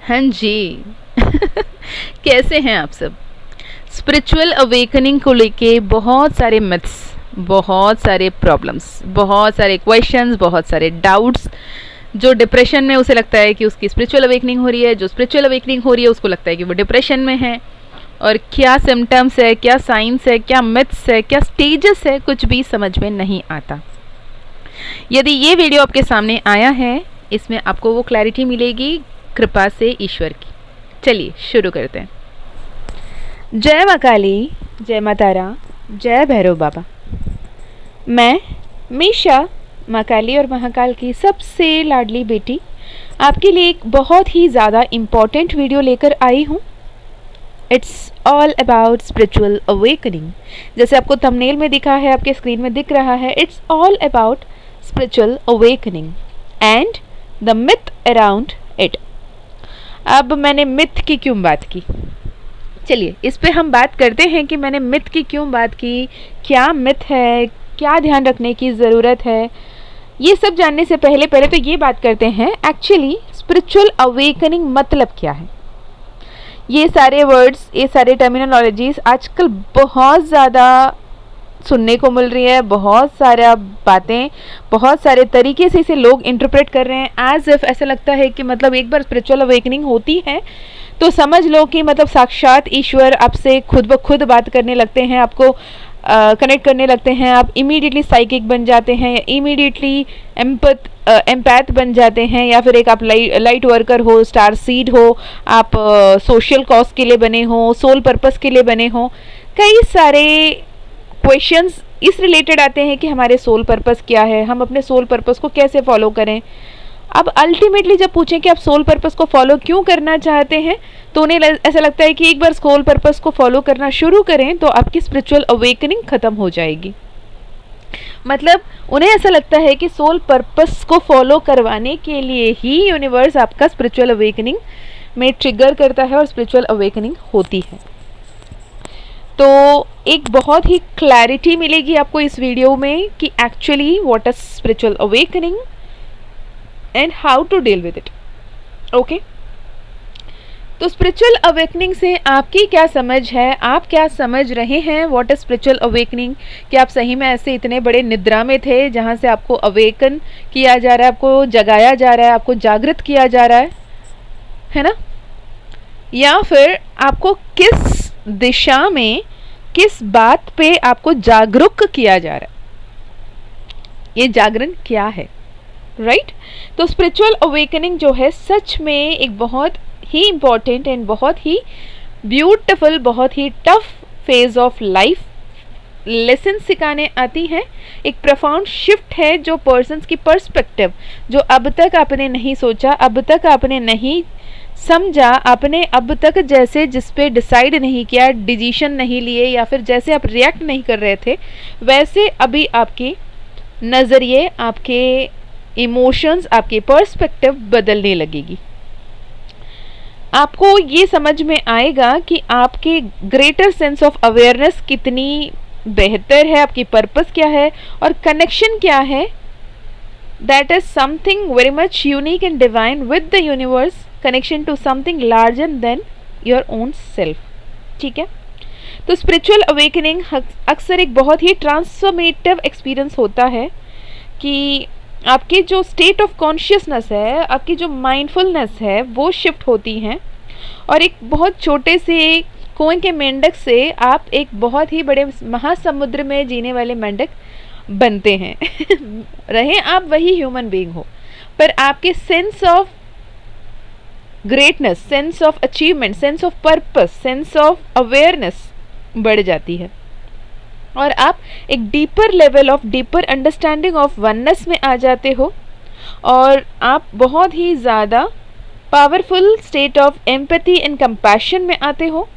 हाँ जी। कैसे हैं आप सब? स्पिरिचुअल अवेकनिंग को लेके बहुत सारे मिथ्स, बहुत सारे प्रॉब्लम्स, बहुत सारे क्वेश्चंस, बहुत सारे डाउट्स। जो डिप्रेशन में उसे लगता है कि उसकी स्पिरिचुअल अवेकनिंग हो रही है, जो स्पिरिचुअल अवेकनिंग हो रही है उसको लगता है कि वो डिप्रेशन में है। और क्या सिम्टम्स है, क्या साइंस है, क्या मिथ्स है, क्या स्टेजेस है, कुछ भी समझ में नहीं आता। यदि ये वीडियो आपके सामने आया है, इसमें आपको वो क्लैरिटी मिलेगी कृपा से ईश्वर की। चलिए शुरू करते हैं। जय माँ काली, जय माँ तारा, जय भैरव बाबा। मैं मीशा, माँ काली और महाकाल की सबसे लाडली बेटी, आपके लिए एक बहुत ही ज़्यादा इम्पॉर्टेंट वीडियो लेकर आई हूँ। It's all about spiritual awakening. जैसे आपको थंबनेल में दिखा है, आपके स्क्रीन में दिख रहा है, it's all about spiritual awakening and the myth around it. अब मैंने मिथ की क्यों बात की, चलिए इस पे हम बात करते हैं कि मैंने मिथ की क्यों बात की, क्या मिथ है, क्या ध्यान रखने की ज़रूरत है। ये सब जानने से पहले तो ये बात करते हैं एक्चुअली स्पिरिचुअल अवेकनिंग मतलब क्या है। ये सारे वर्ड्स, ये सारे टर्मिनोलॉजीज आजकल बहुत ज़्यादा सुनने को मिल रही है, बहुत सारा बातें, बहुत सारे तरीके से इसे लोग इंटरप्रेट कर रहे हैं एज इफ ऐसा लगता है कि मतलब एक बार स्पिरिचुअल अवेकनिंग होती है तो समझ लो कि मतलब साक्षात ईश्वर आपसे खुद ब खुद बात करने लगते हैं, आपको कनेक्ट करने लगते हैं, आप इमीडिएटली साइकिक बन जाते हैं, या इमीडिएटली एम्पैथ बन जाते हैं, या फिर एक आप लाइट वर्कर हो, स्टार सीड हो, आप सोशल कॉज के लिए बने हो, सोल पर्पस के लिए बने हो। कई सारे क्वेश्चंस इस रिलेटेड आते हैं कि हमारे सोल पर्पस क्या है, हम अपने सोल पर्पस को कैसे फॉलो करें। अब अल्टीमेटली जब पूछें कि आप सोल पर्पस को फॉलो क्यों करना चाहते हैं, तो उन्हें ऐसा लगता है कि एक बार सोल पर्पस को फॉलो करना शुरू करें तो आपकी स्पिरिचुअल अवेकनिंग खत्म हो जाएगी। मतलब उन्हें ऐसा लगता है कि सोल पर्पस को फॉलो करवाने के लिए ही यूनिवर्स आपका स्पिरिचुअल अवेकनिंग में ट्रिगर करता है और स्पिरिचुअल अवेकनिंग होती है। तो एक बहुत ही क्लैरिटी मिलेगी आपको इस वीडियो में कि actually what is spiritual awakening and how to deal with it. Okay, तो स्पिरिचुअल अवेकनिंग से आपकी क्या समझ है, आप क्या समझ रहे हैं व्हाट इज स्पिरिचुअल अवेकनिंग। कि आप सही में ऐसे इतने बड़े निद्रा में थे जहाँ से आपको अवेकन किया जा रहा है, आपको जगाया जा रहा है, आपको जागृत किया जा रहा है ना। या फिर आपको किस दिशा में, किस बात पे आपको जागरूक किया जा रहा है, ये जागरण क्या है, राइट। तो स्पिरिचुअल अवेकनिंग जो है सच में एक बहुत ही इम्पॉर्टेंट एंड बहुत ही ब्यूटिफुल, बहुत ही tough phase of life lesson सिखाने आती है। एक प्रोफाउंड शिफ्ट है जो पर्सन्स की पर्सपेक्टिव, जो अब तक आपने नहीं सोचा, अब तक आपने नहीं समझा, आपने अब तक जैसे जिस पे डिसाइड नहीं किया, डिसीजन नहीं लिए, या फिर जैसे आप रिएक्ट नहीं कर रहे थे, वैसे अभी आपके नज़रिए, आपके इमोशंस, आपके पर्सपेक्टिव बदलने लगेगी। आपको ये समझ में आएगा कि आपके ग्रेटर सेंस ऑफ अवेयरनेस कितनी बेहतर है, आपकी पर्पस क्या है और कनेक्शन क्या है। That is something very much unique and divine with the universe, connection to something larger than your own self. ठीक है, तो स्पिरिचुअल अवेकनिंग अक्सर एक बहुत ही ट्रांसफॉर्मेटिव एक्सपीरियंस होता है कि आपकी जो स्टेट ऑफ कॉन्शियसनेस है, आपकी जो माइंडफुलनेस है, वो शिफ्ट होती हैं और एक बहुत छोटे से कुएं के मेंढक से आप एक बहुत ही बड़े महासमुद्र में जीने वाले मेंढक बनते हैं। रहे आप वही ह्यूमन बीइंग हो, पर आपके sense of greatness, sense of achievement, sense of purpose, sense of awareness बढ़ जाती है और आप एक deeper level of, deeper understanding of oneness में आ जाते हो और आप बहुत ही ज़्यादा powerful state of empathy and compassion में आते हो।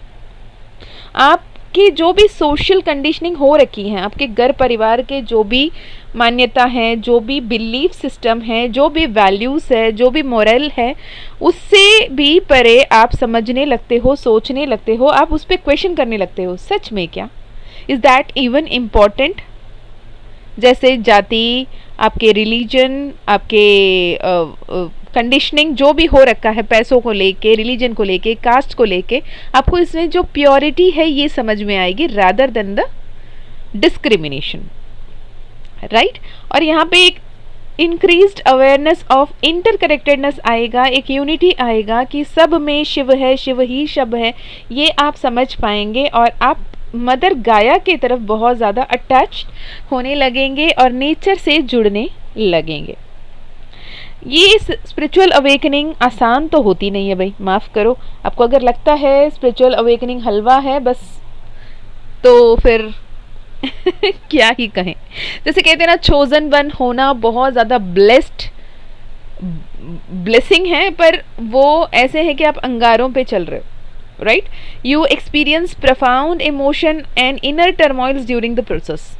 आपकी जो भी सोशल कंडीशनिंग हो रखी है, आपके घर परिवार के जो भी मान्यता है, जो भी बिलीफ सिस्टम है, जो भी वैल्यूज़ है, जो भी मोरल है, उससे भी परे आप समझने लगते हो, सोचने लगते हो, आप उस पर क्वेश्चन करने लगते हो, सच में क्या, इज़ दैट इवन इम्पॉर्टेंट। जैसे जाति, आपके रिलीजन, आपके कंडीशनिंग जो भी हो रखा है पैसों को लेके, रिलीजन को लेके, कास्ट को लेके, आपको इसमें जो प्योरिटी है ये समझ में आएगी rather than the discrimination, right. और यहाँ पे एक इंक्रीज्ड अवेयरनेस ऑफ इंटरकनेक्टेडनेस आएगा, एक यूनिटी आएगा कि सब में शिव है, शिव ही शब है, ये आप समझ पाएंगे और आप मदर गाया की तरफ बहुत ज़्यादा अटैच होने लगेंगे और नेचर से जुड़ने लगेंगे। ये स्पिरिचुअल अवेकनिंग आसान तो होती नहीं है भाई, माफ़ करो। आपको अगर लगता है स्पिरिचुअल अवेकनिंग हलवा है बस, तो फिर क्या ही कहें। जैसे कहते हैं ना, चोजन वन होना बहुत ज़्यादा ब्लेसिंग है, पर वो ऐसे है कि आप अंगारों पे चल रहे हो, right. You experience profound emotion and inner turmoils during the process.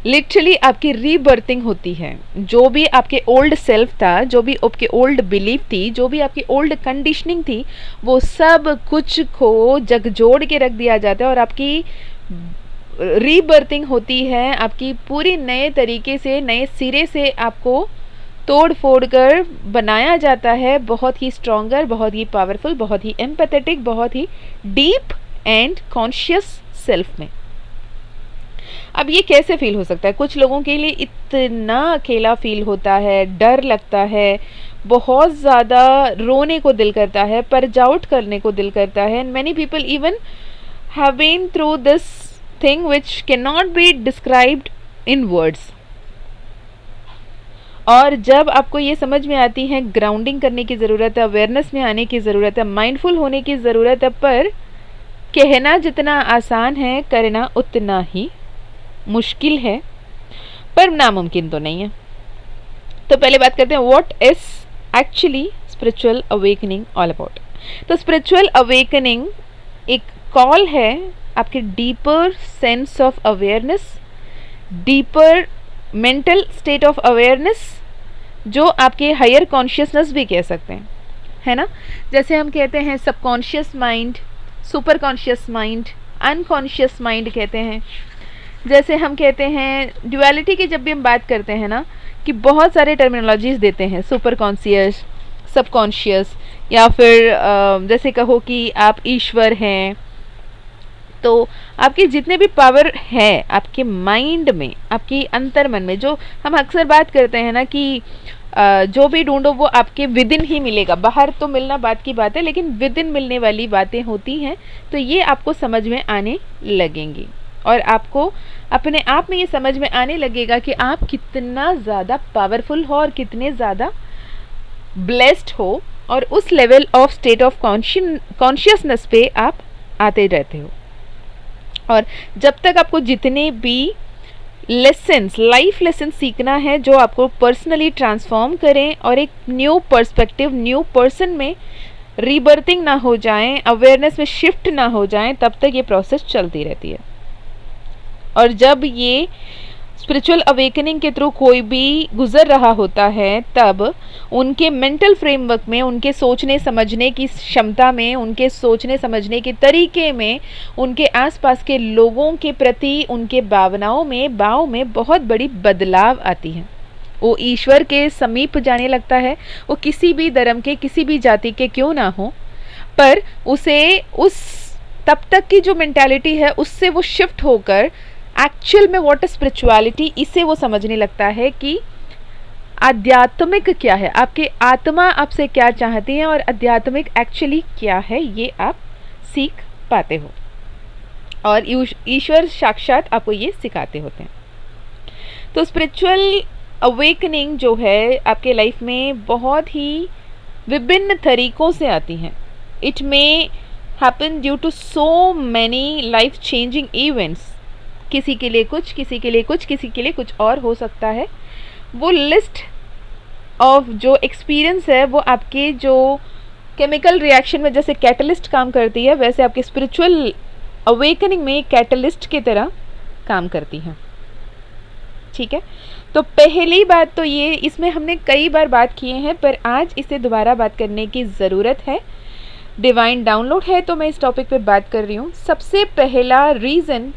Literally आपकी रीबर्थिंग होती है। जो भी आपके ओल्ड सेल्फ था, जो भी आपके ओल्ड बिलीफ थी, जो भी आपकी ओल्ड कंडीशनिंग थी, वो सब कुछ को जगजोड़ के रख दिया जाता है और आपकी रीबर्थिंग होती है। आपकी पूरी नए तरीके से, नए सिरे से आपको तोड़ फोड़ कर बनाया जाता है, बहुत ही स्ट्रॉन्गर, बहुत ही पावरफुल, बहुत ही एम्पैथेटिक, बहुत ही डीप एंड कॉन्शियस सेल्फ में। अब ये कैसे फील हो सकता है? कुछ लोगों के लिए इतना अकेला फील होता है, डर लगता है, बहुत ज़्यादा रोने को दिल करता है, परज आउट करने को दिल करता है। And many people even have been through this thing which can not be described in words. और जब आपको ये समझ में आती है ग्राउंडिंग करने की ज़रूरत है, अवेयरनेस में आने की ज़रूरत है, माइंडफुल होने की ज़रूरत है, पर कहना जितना आसान है करना उतना ही मुश्किल है, पर नामुमकिन तो नहीं है। तो पहले बात करते हैं what is actually spiritual awakening all about. तो स्पिरिचुअल अवेकनिंग एक कॉल है आपके deeper sense of awareness, deeper mental state of awareness, जो आपके हायर कॉन्शियसनेस भी कह सकते हैं, है ना। जैसे हम कहते हैं subconscious mind, super conscious mind, unconscious mind कहते हैं। जैसे हम कहते हैं ड्युअलिटी की, जब भी हम बात करते हैं ना, कि बहुत सारे टर्मिनोलॉजीज देते हैं, सुपर कॉन्शियस, सबकॉन्शियस, या फिर जैसे कहो कि आप ईश्वर हैं। तो आपकी जितने भी पावर है आपके माइंड में, आपकी अंतर्मन में, जो हम अक्सर बात करते हैं ना कि जो भी ढूंढो वो आपके विदिन ही मिलेगा। बाहर तो मिलना बात की बात है, लेकिन विदिन मिलने वाली बातें होती हैं। तो ये आपको समझ में आने लगेंगी और आपको अपने आप में ये समझ में आने लगेगा कि आप कितना ज़्यादा पावरफुल हो और कितने ज़्यादा ब्लेस्ड हो, और उस level of state of consciousness पे आप आते रहते हो। और जब तक आपको जितने भी लेसन्स, लाइफ लेसन सीखना है जो आपको पर्सनली ट्रांसफॉर्म करें और एक न्यू पर्सपेक्टिव, न्यू पर्सन में रीबर्थिंग ना हो जाएं, अवेयरनेस में शिफ्ट ना हो जाएं, तब तक ये प्रोसेस चलती रहती है। और जब ये स्पिरिचुअल अवेकनिंग के थ्रू कोई भी गुजर रहा होता है, तब उनके मेंटल फ्रेमवर्क में, उनके सोचने समझने की क्षमता में, उनके सोचने समझने के तरीके में, उनके आसपास के लोगों के प्रति उनके भावनाओं में, भाव में बहुत बड़ी बदलाव आती है। वो ईश्वर के समीप जाने लगता है। वो किसी भी धर्म के, किसी भी जाति के क्यों ना हो, पर उसे उस तब तक की जो मेंटालिटी है उससे वो शिफ्ट होकर एक्चुअल में व्हाट इज स्पिरिचुअलिटी, इसे वो समझने लगता है कि आध्यात्मिक क्या है, आपकी आत्मा आपसे क्या चाहती है और आध्यात्मिक एक्चुअली क्या है, ये आप सीख पाते हो। और ईश्वर साक्षात आपको ये सिखाते होते हैं। तो स्पिरिचुअल अवेकनिंग जो है आपके लाइफ में बहुत ही विभिन्न तरीकों से आती हैं। It may happen due to so many life changing events. किसी के लिए कुछ, किसी के लिए कुछ, किसी के लिए कुछ और हो सकता है। वो लिस्ट ऑफ जो एक्सपीरियंस है वो आपके जो केमिकल रिएक्शन में जैसे कैटलिस्ट काम करती है, वैसे आपके स्पिरिचुअल अवेकनिंग में कैटलिस्ट की तरह काम करती है। ठीक है, तो पहली बात तो ये, इसमें हमने कई बार बात किए हैं, पर आज इसे दोबारा बात करने की ज़रूरत है। डिवाइन डाउनलोड है तो मैं इस टॉपिक पे बात कर रही हूँ। सबसे पहला रीज़न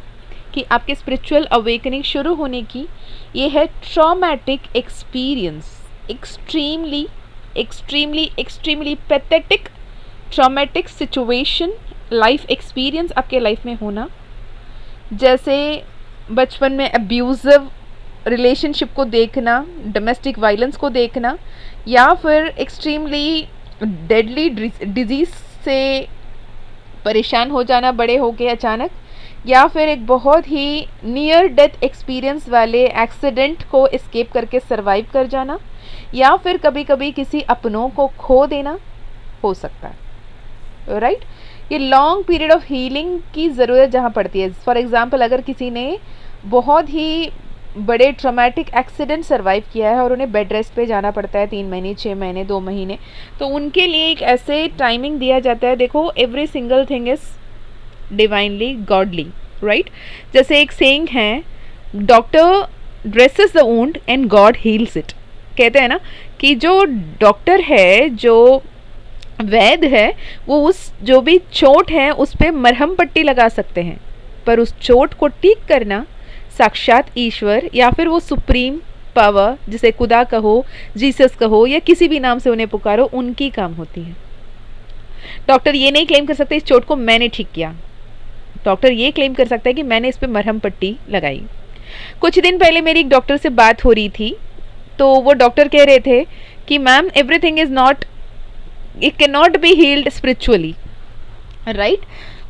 कि आपके स्पिरिचुअल अवेकनिंग शुरू होने की, ये है traumatic experience, extremely extremely extremely pathetic traumatic situation, life experience आपके लाइफ में होना, जैसे बचपन में अब्यूज़िव रिलेशनशिप को देखना, डोमेस्टिक वायलेंस को देखना, या फिर एक्सट्रीमली डेडली डिजीज़ से परेशान हो जाना बड़े होके अचानक, या फिर एक बहुत ही नियर डेथ एक्सपीरियंस वाले एक्सीडेंट को एस्केप करके सरवाइव कर जाना, या फिर कभी कभी किसी अपनों को खो देना हो सकता है, राइट। ये लॉन्ग पीरियड ऑफ हीलिंग की ज़रूरत जहाँ पड़ती है। फॉर एग्जांपल, अगर किसी ने बहुत ही बड़े ट्रॉमेटिक एक्सीडेंट सरवाइव किया है और उन्हें बेड रेस्ट पे जाना पड़ता है 3 महीने, 6 महीने, 2 महीने, तो उनके लिए एक ऐसे टाइमिंग दिया जाता है। देखो, every single thing is divinely godly, right. जैसे एक सेइंग है, doctor dresses the wound and God heels it. कहते हैं ना कि जो डॉक्टर है, जो वैद्य है, वो उस जो भी चोट है उस पर मरहम पट्टी लगा सकते हैं, पर उस चोट को ठीक करना साक्षात ईश्वर या फिर वो सुप्रीम पावर, जिसे खुदा कहो, जीसस कहो, या किसी भी नाम से उन्हें पुकारो, उनकी काम होती है। डॉक्टर ये नहीं क्लेम कर सकते इस चोट को मैंने ठीक किया। डॉक्टर ये क्लेम कर सकता है कि मैंने इस पर मरहम पट्टी लगाई। कुछ दिन पहले मेरी एक डॉक्टर से बात हो रही थी, तो वो डॉक्टर कह रहे थे कि ma'am, everything is not, it can not be healed spiritually, right.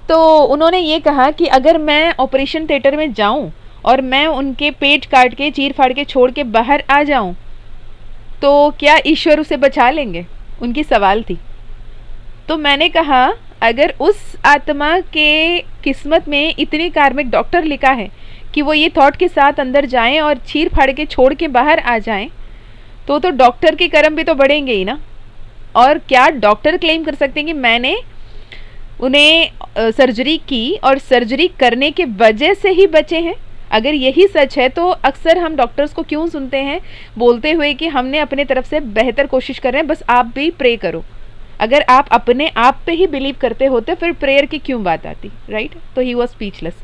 तो उन्होंने ये कहा कि अगर मैं ऑपरेशन थिएटर में जाऊं और मैं उनके पेट काट के, चीर फाड़ के, छोड़ के बाहर आ जाऊं, तो क्या ईश्वर उसे बचा लेंगे? उनकी सवाल थी। तो मैंने कहा, अगर उस आत्मा के किस्मत में इतनी कार्मिक डॉक्टर लिखा है कि वो ये थॉट के साथ अंदर जाएं और चीर फाड़ के छोड़ के बाहर आ जाएं, तो डॉक्टर के कर्म भी तो बढ़ेंगे ही ना। और क्या डॉक्टर क्लेम कर सकते हैं कि मैंने उन्हें सर्जरी की और सर्जरी करने के वजह से ही बचे हैं? अगर यही सच है तो अक्सर हम डॉक्टर्स को क्यों सुनते हैं बोलते हुए कि हमने अपने तरफ से बेहतर कोशिश कर रहे हैं, बस आप भी प्रे करो। अगर आप अपने आप पे ही बिलीव करते होते फिर प्रेयर की क्यों बात आती, राइट। तो ही वॉज स्पीचलेस।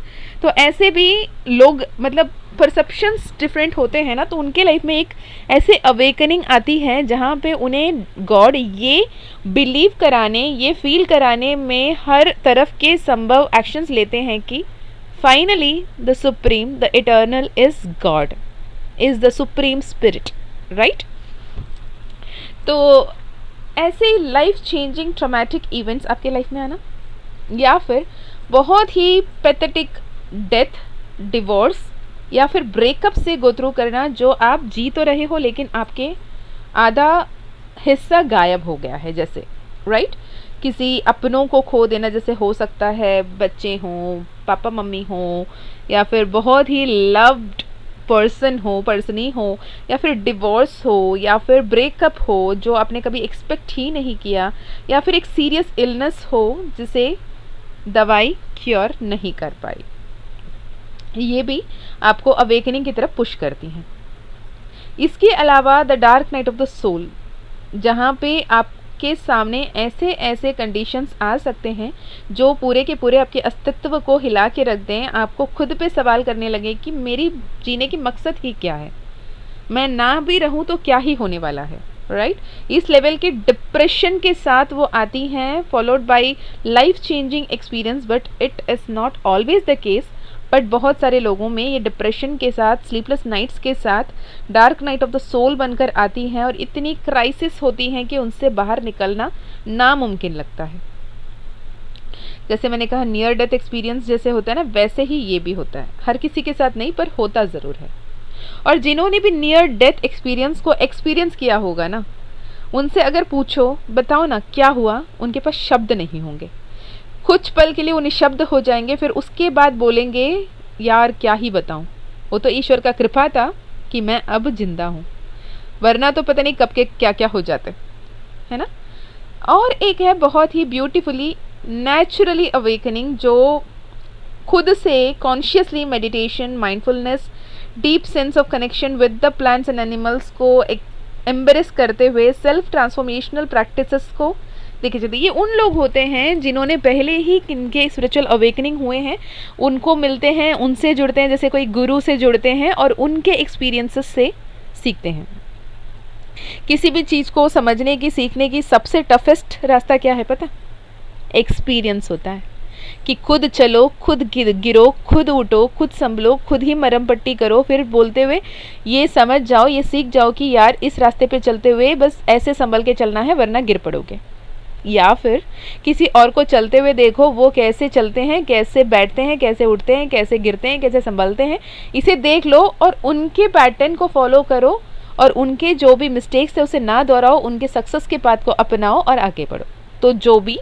तो ऐसे भी लोग, मतलब परसेप्शंस डिफरेंट होते हैं ना, तो उनके लाइफ में एक ऐसे अवेकनिंग आती है जहाँ पे उन्हें गॉड ये बिलीव कराने, ये फील कराने में हर तरफ के संभव एक्शंस लेते हैं कि finally the supreme, the eternal is God, is the supreme spirit, right. तो ऐसे लाइफ चेंजिंग ट्रॉमेटिक इवेंट्स आपके लाइफ में आना, या फिर बहुत ही पैथेटिक डेथ, डिवोर्स, या फिर ब्रेकअप से गो थ्रू करना, जो आप जी तो रहे हो लेकिन आपके आधा हिस्सा गायब हो गया है, जैसे, राइट। किसी अपनों को खो देना, जैसे हो सकता है बच्चे हों, पापा मम्मी हों, या फिर बहुत ही लव्ड पर्सन हो, या फिर डिवोर्स हो, या फिर ब्रेकअप हो जो आपने कभी एक्सपेक्ट ही नहीं किया, या फिर एक सीरियस इलनेस हो जिसे दवाई क्योर नहीं कर पाई। ये भी आपको अवेकनिंग की तरफ पुश करती हैं। इसके अलावा the dark night of the soul, जहाँ पे आपके सामने ऐसे ऐसे कंडीशंस आ सकते हैं जो पूरे के पूरे आपके अस्तित्व को हिला के रख दें, आपको खुद पे सवाल करने लगे कि मेरी जीने की मकसद ही क्या है, मैं ना भी रहूं तो क्या ही होने वाला है, राइट। इस लेवल के डिप्रेशन के साथ वो आती हैं, followed by life changing experience, but it is not always the case. But बहुत सारे लोगों में ये डिप्रेशन के साथ, स्लीपलेस नाइट्स के साथ dark night of the soul बनकर आती हैं और इतनी क्राइसिस होती हैं कि उनसे बाहर निकलना नामुमकिन लगता है। जैसे मैंने कहा, नियर डेथ एक्सपीरियंस जैसे होता है ना, वैसे ही ये भी होता है। हर किसी के साथ नहीं, पर होता ज़रूर है। और जिन्होंने भी नियर डेथ एक्सपीरियंस को एक्सपीरियंस किया होगा ना, उनसे अगर पूछो बताओ ना क्या हुआ, उनके पास शब्द नहीं होंगे। कुछ पल के लिए वो निशब्द हो जाएंगे, फिर उसके बाद बोलेंगे यार क्या ही बताऊं, वो तो ईश्वर का कृपा था कि मैं अब जिंदा हूँ, वरना तो पता नहीं कब के क्या क्या हो जाते, है ना। और एक है बहुत ही ब्यूटीफुली नेचुरली अवेकनिंग, जो खुद से consciously meditation, mindfulness, deep sense of connection with the plants and animals को एम्ब्रेस करते हुए सेल्फ ट्रांसफॉर्मेशनल प्रैक्टिसेस को देखे जाते ये उन लोग होते हैं जिन्होंने पहले ही किनके स्पिरिचुअल अवेकनिंग हुए हैं, उनको मिलते हैं, उनसे जुड़ते हैं, जैसे कोई गुरु से जुड़ते हैं और उनके एक्सपीरियंसेस से सीखते हैं। किसी भी चीज़ को समझने की, सीखने की सबसे टफेस्ट रास्ता क्या है पता? एक्सपीरियंस होता है कि खुद चलो, खुद गिरो, खुद उठो, खुद संभलो, खुद ही मरहम पट्टी करो, फिर बोलते हुए ये समझ जाओ, ये सीख जाओ कि यार इस रास्ते पे चलते हुए बस ऐसे संभल के चलना है वरना गिर पड़ोगे। या फिर किसी और को चलते हुए देखो, वो कैसे चलते हैं, कैसे बैठते हैं, कैसे उठते हैं, कैसे गिरते हैं, कैसे संभलते हैं, इसे देख लो और उनके पैटर्न को फॉलो करो और उनके जो भी मिस्टेक्स है उसे ना दोहराओ, उनके सक्सेस के पाथ को अपनाओ और आगे बढ़ो। तो जो भी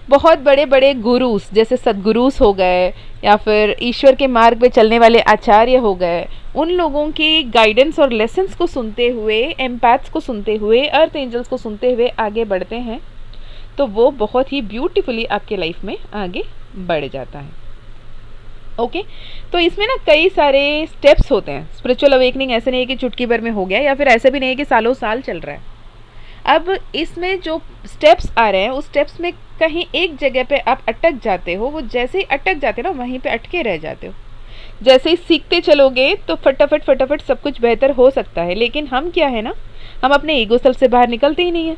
बहुत बड़े बड़े गुरुस जैसे सदगुरुस हो गए या फिर ईश्वर के मार्ग पे चलने वाले आचार्य हो गए, उन लोगों की गाइडेंस और लेसन्स को सुनते हुए, एम्पैथ्स को सुनते हुए, अर्थ एंजल्स को सुनते हुए आगे बढ़ते हैं तो वो बहुत ही ब्यूटीफुली आपके लाइफ में आगे बढ़ जाता है। ओके तो इसमें ना कई सारे स्टेप्स होते हैं। स्पिरिचुअल अवेकनिंग ऐसे नहीं है कि चुटकी भर में हो गया, या फिर ऐसा भी नहीं है कि सालों साल चल रहा है। अब इसमें जो स्टेप्स आ रहे हैं उस स्टेप्स में कहीं एक जगह पे आप अटक जाते हो, वो जैसे ही अटक जाते हो ना वहीं पे अटके रह जाते हो। जैसे ही सीखते चलोगे तो फटाफट फटाफट सब कुछ बेहतर हो सकता है, लेकिन हम क्या है ना, हम अपने ईगो सेल्फ से बाहर निकलते ही नहीं है।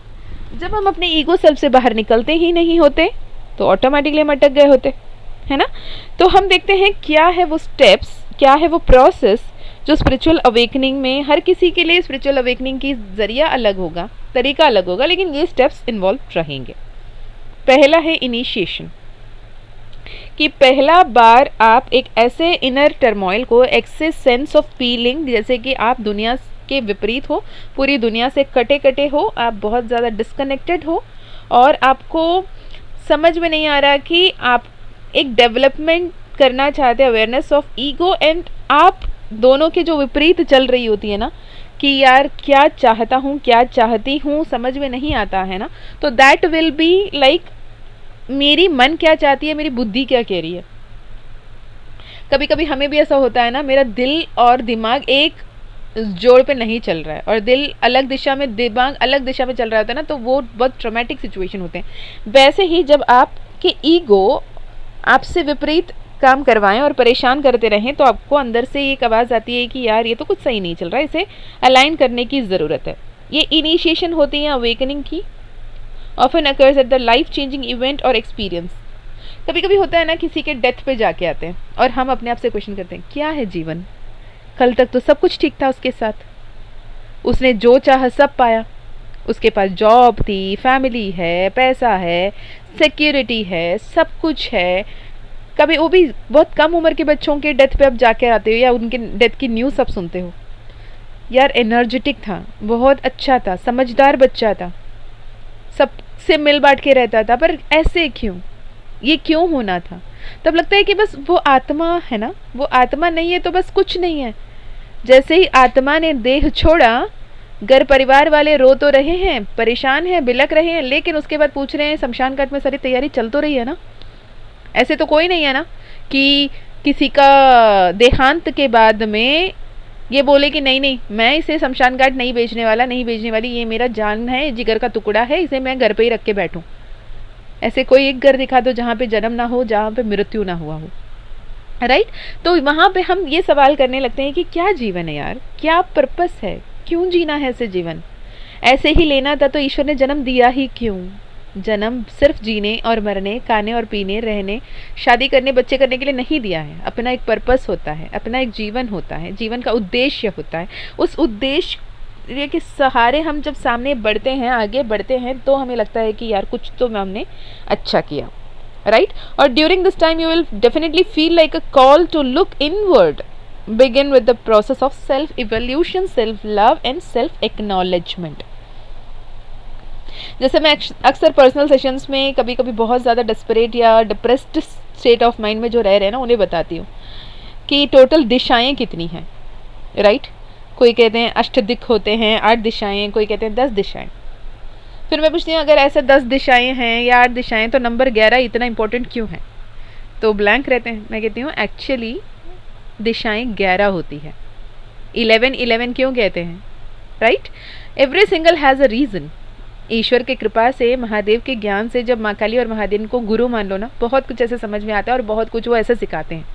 जब हम अपने ईगो सेल्फ से बाहर निकलते ही नहीं होते तो ऑटोमेटिकली हम अटक गए होते, है ना। तो हम देखते हैं क्या है वो स्टेप्स, क्या है वो प्रोसेस जो स्पिरिचुअल अवेकनिंग में, हर किसी के लिए स्पिरिचुअल अवेकनिंग की जरिया अलग होगा, तरीका अलग होगा, लेकिन ये स्टेप्स इन्वॉल्व रहेंगे। पहला है इनिशिएशन, कि पहला बार आप एक ऐसे इनर टर्मोइल को, एक्सेस सेंस ऑफ फीलिंग, जैसे कि आप दुनिया के विपरीत हो, पूरी दुनिया से कटे कटे हो, आप बहुत ज़्यादा डिस्कनेक्टेड हो और आपको समझ में नहीं आ रहा कि आप एक डेवलपमेंट करना चाहते हैं, अवेयरनेस ऑफ ईगो एंड आप दोनों के जो विपरीत चल रही होती है ना, कि यार क्या चाहता हूँ, क्या चाहती हूँ, समझ में नहीं आता है ना। तो दैट विल बी लाइक मेरी मन क्या चाहती है, मेरी बुद्धि क्या कह रही है। कभी कभी हमें भी ऐसा होता है ना, मेरा दिल और दिमाग एक जोड़ पे नहीं चल रहा है और दिल अलग दिशा में, दिमाग अलग दिशा में चल रहा होता है ना, तो वो बहुत ट्रॉमेटिक सिचुएशन होते हैं। वैसे ही जब आपके ईगो आपसे विपरीत काम करवाएं और परेशान करते रहें तो आपको अंदर से एक आवाज़ आती है कि यार ये तो कुछ सही नहीं चल रहा है, इसे अलाइन करने की ज़रूरत है। ये इनिशिएशन होती है अवेकनिंग की, often occurs at the life changing event और एक्सपीरियंस। कभी कभी होता है ना, किसी के डेथ पे जाके आते हैं और हम अपने आप से क्वेश्चन करते हैं क्या है जीवन, कल तक तो सब कुछ ठीक था उसके साथ, उसने जो चाहा सब पाया, उसके पास जॉब थी, फैमिली है, पैसा है, सिक्योरिटी है, सब कुछ है। कभी वो भी बहुत कम उम्र के बच्चों के डेथ पे अब जाके आते हो या उनके डेथ की न्यूज़ सब सुनते हो, यार एनर्जेटिक था, बहुत अच्छा था, समझदार बच्चा था, सबसे मिल बांट के रहता था, पर ऐसे क्यों, ये क्यों होना था। तब लगता है कि बस वो आत्मा है ना, वो आत्मा नहीं है तो बस कुछ नहीं है। जैसे ही आत्मा ने देह छोड़ा, घर परिवार वाले रो तो रहे हैं, परेशान हैं, बिलक रहे हैं, लेकिन उसके बाद पूछ रहे हैं शमशान घाट में सारी तैयारी चल तो रही है ना। ऐसे तो कोई नहीं है ना कि किसी का देहांत के बाद में ये बोले कि नहीं नहीं मैं इसे शमशान घाट नहीं बेचने वाला, नहीं बेचने वाली, ये मेरा जान है, जिगर का टुकड़ा है, इसे मैं घर पे ही रख के बैठूं। ऐसे कोई एक घर दिखा दो जहाँ पे जन्म ना हो, जहाँ पे मृत्यु ना हुआ हो, राइट। तो वहाँ पे हम ये सवाल करने लगते हैं कि क्या जीवन है यार, क्या पर्पस है, क्यों जीना है ऐसे जीवन, ऐसे ही लेना था तो ईश्वर ने जन्म दिया ही क्यों। जन्म सिर्फ जीने और मरने, खाने और पीने, रहने, शादी करने, बच्चे करने के लिए नहीं दिया है। अपना एक पर्पस होता है, अपना एक जीवन होता है, जीवन का उद्देश्य होता है। उस उद्देश्य के सहारे हम जब सामने बढ़ते हैं, आगे बढ़ते हैं, तो हमें लगता है कि यार कुछ तो हमने अच्छा किया, राइट। और during this time you will definitely feel like a call to look inward, begin with the process of self evaluation, self love and self acknowledgement। जैसे मैं अक्सर पर्सनल सेशंस में कभी कभी बहुत ज़्यादा डेस्परेट या डिप्रेस्ड स्टेट ऑफ माइंड में जो रह रहे हैं ना, उन्हें बताती हूँ कि टोटल दिशाएं कितनी हैं, राइट। कोई कहते हैं अष्टदिक होते हैं, 8 दिशाएं, कोई कहते हैं 10 दिशाएं। फिर मैं पूछती हूँ अगर ऐसे 10 दिशाएं हैं या 8 दिशाएं तो नंबर 11 इतना इंपॉर्टेंट क्यों है। तो ब्लैंक रहते हैं। मैं कहती हूँ एक्चुअली दिशाएं 11 होती है। 11 क्यों कहते हैं, right. Every single has a reason. ईश्वर की कृपा से, महादेव के ज्ञान से जब माँ काली और महादेव को गुरु मान लो ना, बहुत कुछ ऐसे समझ में आता है और बहुत कुछ वो ऐसे सिखाते हैं।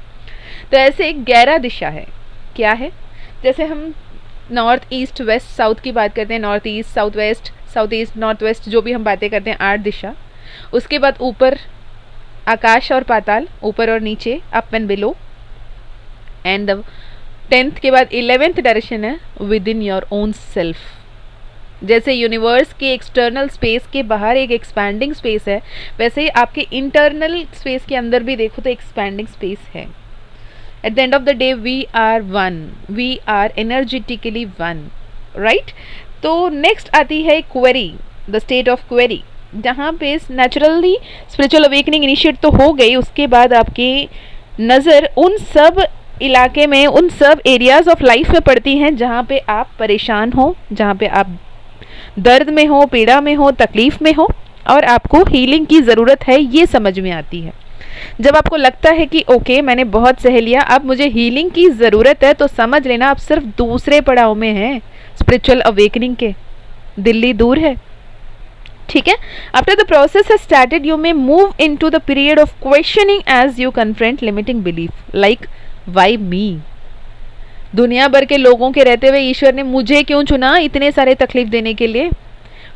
तो ऐसे 11 दिशा है। क्या है? जैसे हम नॉर्थ ईस्ट वेस्ट साउथ की बात करते हैं, north east south west, south east north west, जो भी हम बातें करते हैं, 8 दिशा। उसके बाद ऊपर आकाश और पाताल, ऊपर और नीचे, up and below. And 10th के बाद 11th डायरेक्शन है with in your own self. जैसे यूनिवर्स के एक्सटर्नल स्पेस के बाहर एक एक्सपैंडिंग स्पेस है, वैसे ही आपके इंटरनल स्पेस के अंदर भी देखो तो एक्सपैंडिंग स्पेस है। At the end of the day we are one, we are energetically one, right. तो नेक्स्ट आती है query, the state of query, जहाँ पे नेचुरली स्पिरिचुअल अवेकनिंग इनिशिएट तो हो गई, उसके बाद आपकी नज़र उन सब इलाके में, उन सब एरियाज ऑफ लाइफ में पड़ती हैं जहाँ पे आप परेशान हो, जहाँ पे आप दर्द में हो, पीड़ा में हो, तकलीफ में हो और आपको हीलिंग की ज़रूरत है, ये समझ में आती है। जब आपको लगता है कि ओके मैंने बहुत सह लिया, अब मुझे हीलिंग की ज़रूरत है, तो समझ लेना आप सिर्फ दूसरे पड़ाव में हैं स्पिरिचुअल अवेकनिंग के, दिल्ली दूर है, ठीक है। After the process has started you may move into the period of questioning as you confront limiting belief like why me. दुनिया भर के लोगों के रहते हुए ईश्वर ने मुझे क्यों चुना इतने सारे तकलीफ देने के लिए?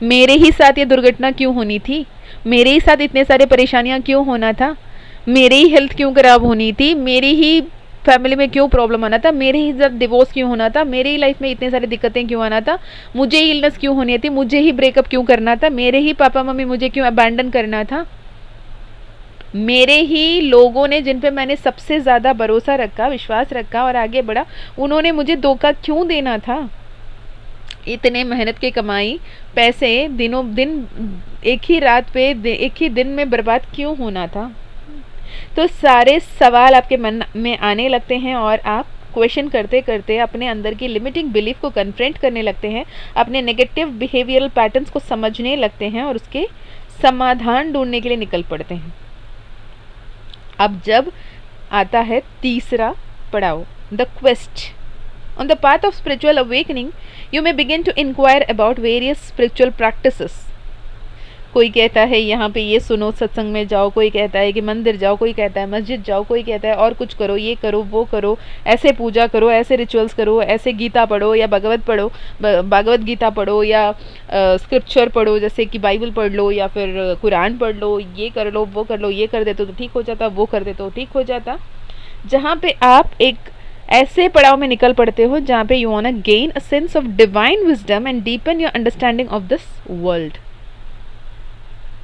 मेरे ही साथ ये दुर्घटना क्यों होनी थी? मेरे ही साथ इतने सारे परेशानियां क्यों होना था? मेरी ही हेल्थ क्यों खराब होनी थी? मेरी ही फैमिली में क्यों प्रॉब्लम आना था? मेरे ही डिवोर्स क्यों होना था? मेरे ही लाइफ में इतने सारी दिक्कतें क्यों आना था? मुझे ही इलनेस क्यों होनी थी? मुझे ही ब्रेकअप क्यों करना था? मेरे ही पापा मम्मी मुझे क्यों अबैंडन करना था? मेरे ही लोगों ने, जिन पे मैंने सबसे ज़्यादा भरोसा रखा, विश्वास रखा और आगे बढ़ा, उन्होंने मुझे धोखा क्यों देना था? इतने मेहनत की कमाई, पैसे दिनों दिन एक ही रात पे, एक ही दिन में बर्बाद क्यों होना था? तो सारे सवाल आपके मन में आने लगते हैं और आप क्वेश्चन करते करते अपने अंदर की लिमिटिंग बिलीफ को कन्फ्रंट करने लगते हैं, अपने नेगेटिव बिहेवियरल पैटर्न्स को समझने लगते हैं और उसके समाधान ढूंढने के लिए निकल पड़ते हैं। अब जब आता है तीसरा पड़ाव, the quest. On the path of spiritual awakening you may begin to inquire about various spiritual practices. कोई कहता है यहाँ पे ये सुनो, सत्संग में जाओ, कोई कहता है कि मंदिर जाओ, कोई कहता है मस्जिद जाओ, कोई कहता है और कुछ करो, ये करो वो करो, ऐसे पूजा करो, ऐसे रिचुअल्स करो, ऐसे गीता पढ़ो या भागवत गीता पढ़ो या स्क्रिप्चर पढ़ो, जैसे कि बाइबल पढ़ लो या फिर कुरान पढ़ लो, ये कर लो वो कर लो, ये कर देते तो ठीक हो जाता, वो कर देते तो ठीक हो जाता। जहाँ पे आप एक ऐसे पड़ाव में निकल पड़ते हो जहाँ पे you want to gain a sense of divine wisdom and deepen your understanding of this world,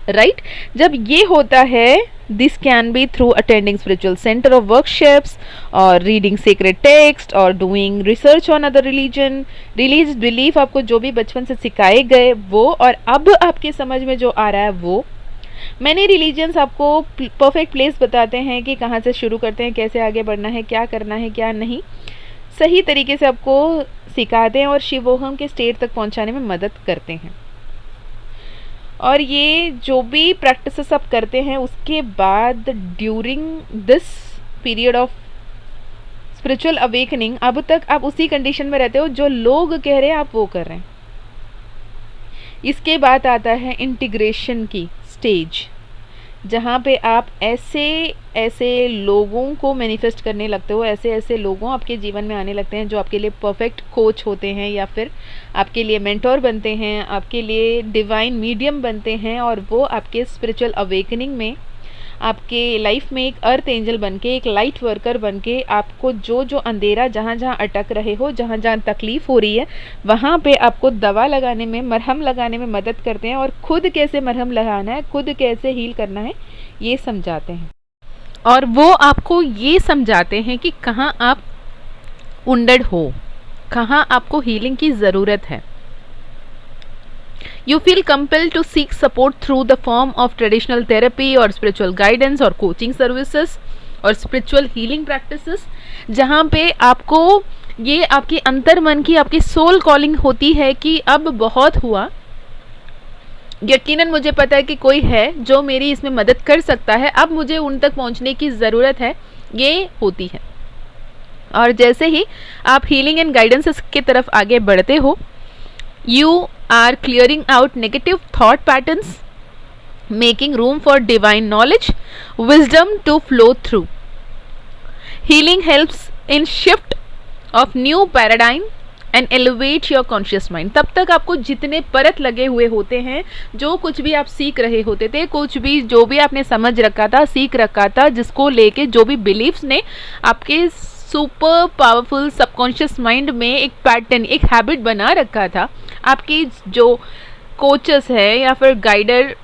right. जब ये होता है, this can be through attending spiritual center of workshops और रीडिंग सीक्रेट टेक्स्ट और doing research on other religion. Religious belief आपको जो भी बचपन से सिखाए गए वो, और अब आपके समझ में जो आ रहा है वो। मैंने रिलीजन्स आपको परफेक्ट प्लेस बताते हैं कि कहाँ से शुरू करते हैं, कैसे आगे बढ़ना है, क्या करना है क्या नहीं, सही तरीके से आपको सिखाते हैं और शिवोहम के स्टेट तक पहुँचाने में मदद करते हैं। और ये जो भी प्रैक्टिसेस आप करते हैं उसके बाद during this period of spiritual awakening, अब तक आप उसी कंडीशन में रहते हो जो लोग कह रहे हैं आप वो कर रहे हैं। इसके बाद आता है इंटीग्रेशन की स्टेज, जहाँ पे आप ऐसे ऐसे लोगों को मैनिफेस्ट करने लगते हो, ऐसे ऐसे लोगों आपके जीवन में आने लगते हैं जो आपके लिए परफेक्ट कोच होते हैं या फिर आपके लिए मेंटोर बनते हैं, आपके लिए डिवाइन मीडियम बनते हैं, और वो आपके स्पिरिचुअल अवेकनिंग में आपके लाइफ में एक अर्थ एंजल बनके, एक लाइट वर्कर बनके आपको जो जो अंधेरा, जहाँ जहाँ अटक रहे हो, जहाँ जहाँ तकलीफ हो रही है, वहाँ पे आपको दवा लगाने में, मरहम लगाने में मदद करते हैं, और खुद कैसे मरहम लगाना है, खुद कैसे हील करना है, ये समझाते हैं। और वो आपको ये समझाते हैं कि कहाँ आप उंडड हो, कहाँ आपको हीलिंग की ज़रूरत है। You feel compelled to seek support through the form of traditional therapy or spiritual guidance or coaching services और spiritual healing practices, जहाँ पे आपको ये आपके अंतर मन की, आपकी सोल कॉलिंग होती है कि अब बहुत हुआ, यकीनन मुझे पता है कि कोई है जो मेरी इसमें मदद कर सकता है, अब मुझे उन तक पहुँचने की ज़रूरत है, ये होती है। और जैसे ही आप हीलिंग एंड गाइडेंस की तरफ आगे बढ़ते हो, you are clearing out negative thought patterns, making room for divine knowledge, wisdom to flow through. Healing helps in shift of new paradigm and elevate your conscious mind. तब तक आपको जितने परत लगे हुए होते हैं, जो कुछ भी आप सीख रहे होते थे, कुछ भी जो भी आपने समझ रखा था, सीख रखा था, जिसको लेके जो भी बिलीफ्स ने आपके सुपर पावरफुल सबकॉन्शियस माइंड में एक पैटर्न, एक हैबिट बना रखा था, आपकी जो कोचेस है या फिर गाइडर,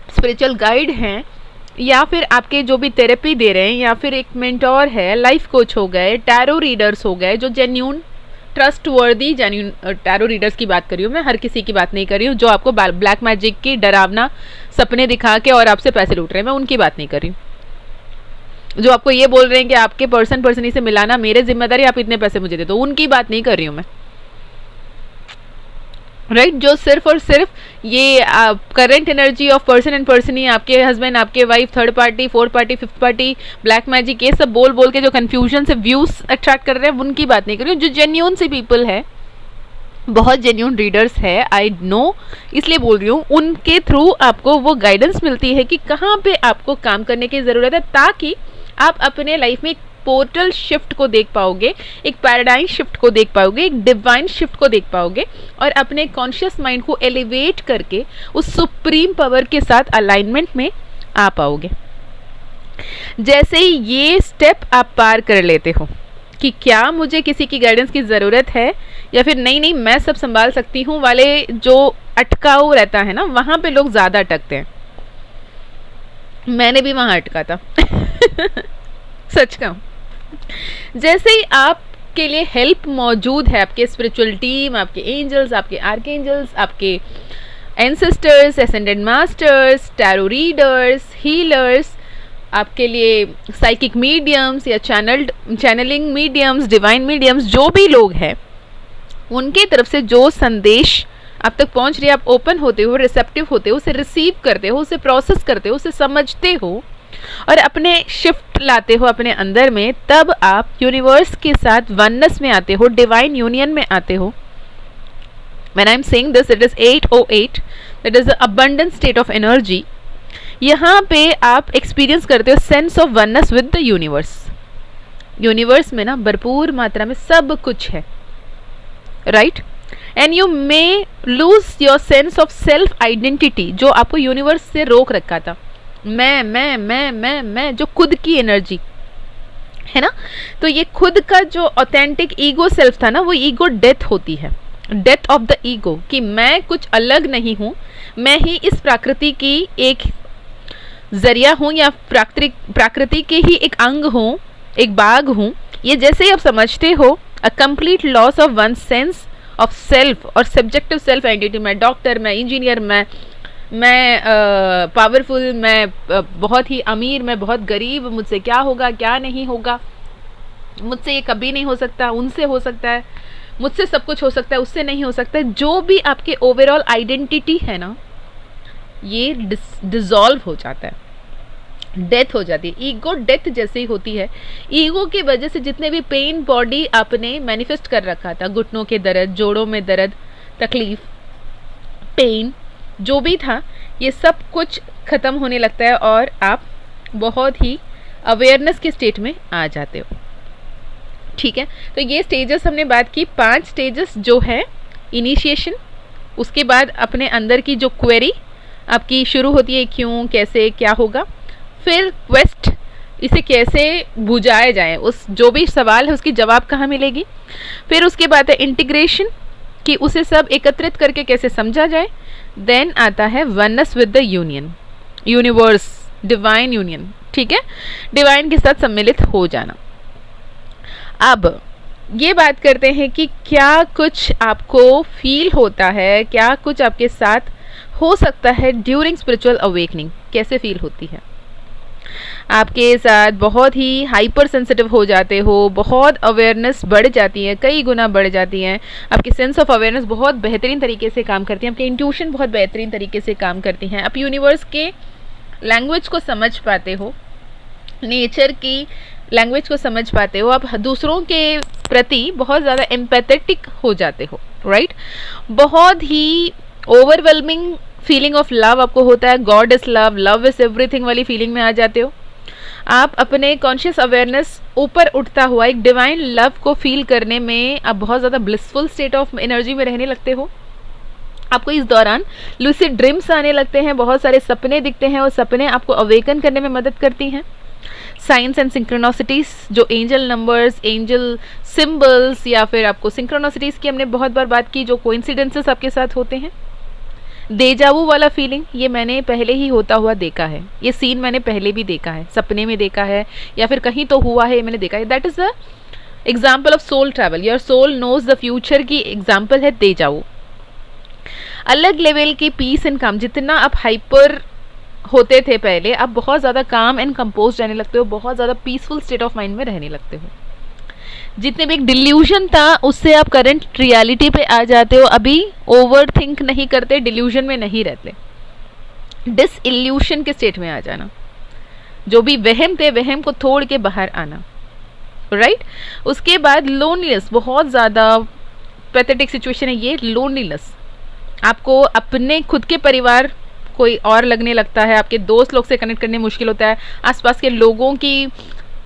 स्पिरिचुअल गाइड हैं, या फिर आपके जो भी थेरेपी दे रहे हैं, या फिर एक मेंटोर है, लाइफ कोच हो गए, टैरो रीडर्स हो गए, जो जेन्यून ट्रस्ट वर्दी जेन्यून टैरो रीडर्स की बात कर रही हूँ मैं, हर किसी की बात नहीं कर रही हूँ जो आपको ब्लैक मैजिक की डरावना सपने दिखा के और आपसे पैसे लूट रहे हैं, मैं उनकी बात नहीं कर रही हूँ. जो आपको ये बोल रहे हैं कि आपके पर्सन से मिलाना मेरे जिम्मेदारी, आप इतने पैसे मुझे दे दो, उनकी बात नहीं कर रही हूँ मैं. राइट जो सिर्फ और सिर्फ ये current energy of person and person ही, आपके हस्बैंड, आपके wife, third party, fourth party, fifth party, black magic, ये सब बोल बोल के जो कंफ्यूजन से व्यूज अट्रैक्ट कर रहे हैं, उनकी बात नहीं कर रही हूँ. जो जेन्यून से पीपल है, बहुत जेन्यून रीडर्स है, आई नो, इसलिए बोल रही हूँ, उनके थ्रू आपको वो गाइडेंस मिलती है कि कहाँ पे आपको काम करने की ज़रूरत है, ताकि आप अपने लाइफ में पोर्टल शिफ्ट को देख पाओगे, एक पैराडाइम शिफ्ट को देख पाओगे, एक डिवाइन शिफ्ट को देख पाओगे, और अपने कॉन्शियस माइंड को एलिवेट करके उस सुप्रीम पावर के साथ अलाइनमेंट में आ पाओगे. जैसे ही ये स्टेप आप पार कर लेते हो कि क्या मुझे किसी की गाइडेंस की ज़रूरत है, या फिर नहीं मैं सब संभाल सकती हूँ वाले जो अटकाव रहता है ना, वहाँ पे लोग ज़्यादा अटकते हैं. मैंने भी वहाँ अटका था सच कहूँ. जैसे ही आपके लिए हेल्प मौजूद है, आपके स्पिरिचुअल टीम, आपके एंजल्स, आपके आर्कएंजल्स, आपके ancestors, ascendant masters, tarot readers, healers, आपके लिए साइकिक मीडियम्स या चैनलिंग मीडियम्स, डिवाइन मीडियम्स, जो भी लोग हैं, उनके तरफ से जो संदेश आप तक पहुंच रही है, आप ओपन होते हो, रिसेप्टिव होते हो, उसे रिसीव करते हो, उसे प्रोसेस करते हो, उसे समझते हो और अपने शिफ्ट लाते हो अपने अंदर में, तब आप यूनिवर्स के साथ वननेस में आते हो, डिवाइन यूनियन में आते हो. When I'm saying this, it is 808, that is the abundant state of energy. यहाँ पे आप एक्सपीरियंस करते हो sense of oneness with the universe. Universe में ना भरपूर मात्रा में सब कुछ है, right. And you may lose your sense of self identity, जो आपको यूनिवर्स से रोक रखा था. मैं जो खुद की एनर्जी है ना, तो ये खुद का जो ऑथेंटिक ईगो सेल्फ था ना, वो ईगो डेथ होती है, डेथ ऑफ द ईगो, कि मैं कुछ अलग नहीं हूँ, मैं ही इस प्रकृति की एक जरिया हूँ, या प्रकृति के ही एक अंग हूँ, एक बाग हूँ. ये जैसे ही आप समझते हो, a complete loss of one sense of self और सब्जेक्टिव सेल्फ आइडेंटिटी. मैं डॉक्टर, मैं इंजीनियर, मैं पावरफुल, मैं बहुत ही अमीर, मैं बहुत गरीब, मुझसे क्या होगा क्या नहीं होगा, मुझसे ये कभी नहीं हो सकता, उनसे हो सकता है, मुझसे सब कुछ हो सकता है, उससे नहीं हो सकता है. जो भी आपके ओवरऑल आइडेंटिटी है ना, ये डिसॉल्व हो जाता है, डेथ हो जाती है. ईगो डेथ जैसे ही होती है. ईगो की वजह से जितने भी पेन बॉडी आपने मैनिफेस्ट कर रखा था, घुटनों के दर्द, जोड़ों में दर्द, तकलीफ, पेन, जो भी था, ये सब कुछ ख़त्म होने लगता है और आप बहुत ही अवेयरनेस के स्टेट में आ जाते हो. ठीक है, तो ये स्टेजेस हमने बात की. 5 स्टेजेस जो है, इनिशिएशन, उसके बाद अपने अंदर की जो क्वेरी आपकी शुरू होती है, क्यों, कैसे, क्या होगा. फिर क्वेस्ट, इसे कैसे बुझाया जाए, उस जो भी सवाल है उसकी जवाब कहाँ मिलेगी. फिर उसके बाद है इंटीग्रेशन, कि उसे सब एकत्रित करके कैसे समझा जाए. देन आता है oneness with the union, universe, divine union. ठीक है, डिवाइन के साथ सम्मिलित हो जाना. अब ये बात करते हैं कि क्या कुछ आपको फील होता है, क्या कुछ आपके साथ हो सकता है ड्यूरिंग स्पिरिचुअल अवेकनिंग. कैसे फील होती है, आपके साथ बहुत ही हाइपर सेंसिटिव हो जाते हो, बहुत अवेयरनेस बढ़ जाती है, कई गुना बढ़ जाती है, आपकी सेंस ऑफ अवेयरनेस बहुत बेहतरीन तरीके से काम करती है, आपकी इंट्यूशन बहुत बेहतरीन तरीके से काम करती हैं, आप यूनिवर्स के लैंग्वेज को समझ पाते हो, नेचर की लैंग्वेज को समझ पाते हो, आप दूसरों के प्रति बहुत ज़्यादा एम्पैथेटिक हो जाते हो. राइट? बहुत ही ओवरवेलमिंग फीलिंग ऑफ लव आपको होता है, God is love, love is everything वाली फीलिंग में आ जाते हो आप। अपने कॉन्शियस अवेयरनेस ऊपर उठता हुआ एक डिवाइन लव को फील करने में आप बहुत ज़्यादा ब्लिसफुल स्टेट ऑफ एनर्जी में रहने लगते हो। आपको इस दौरान लूसिड ड्रीम्स आने लगते हैं, बहुत सारे सपने दिखते हैं और सपने आपको अवेकन करने में मदद करती हैं। साइंस एंड सिंक्रोनोसिटीज, जो एंजल नंबर्स, एंजल सिंबल्स, या फिर आपको सिंक्रोनोसिटीज की हमने बहुत बार बात की, जो कोइंसिडेंसेस आपके साथ होते हैं। देजावू वाला फीलिंग, ये मैंने पहले ही होता हुआ देखा है, ये सीन मैंने पहले भी देखा है, सपने में देखा है या फिर कहीं तो हुआ है, मैंने देखा है। That is the example of soul travel. Your soul knows the future की एग्जाम्पल है देजावू। अलग लेवल की पीस एंड काम, जितना आप हाइपर होते थे पहले, आप बहुत ज़्यादा काम एंड कंपोज रहने लगते हो, बहुत ज़्यादा पीसफुल स्टेट ऑफ माइंड में रहने लगते हो। जितने भी एक डिल्यूजन था उससे आप करंट रियलिटी पे आ जाते हो। अभी ओवर थिंक नहीं करते, डिल्यूजन में नहीं रहते, डिस इल्यूशन के स्टेट में आ जाना। जो भी वहम थे, वहम को तोड़ के बाहर आना, राइट? उसके बाद लोनलीनेस, बहुत ज़्यादा पैथेटिक सिचुएशन है ये लोनलीनेस। आपको अपने खुद के परिवार कोई और लगने लगता है, आपके दोस्त लोग से कनेक्ट करने मुश्किल होता है, आसपास के लोगों की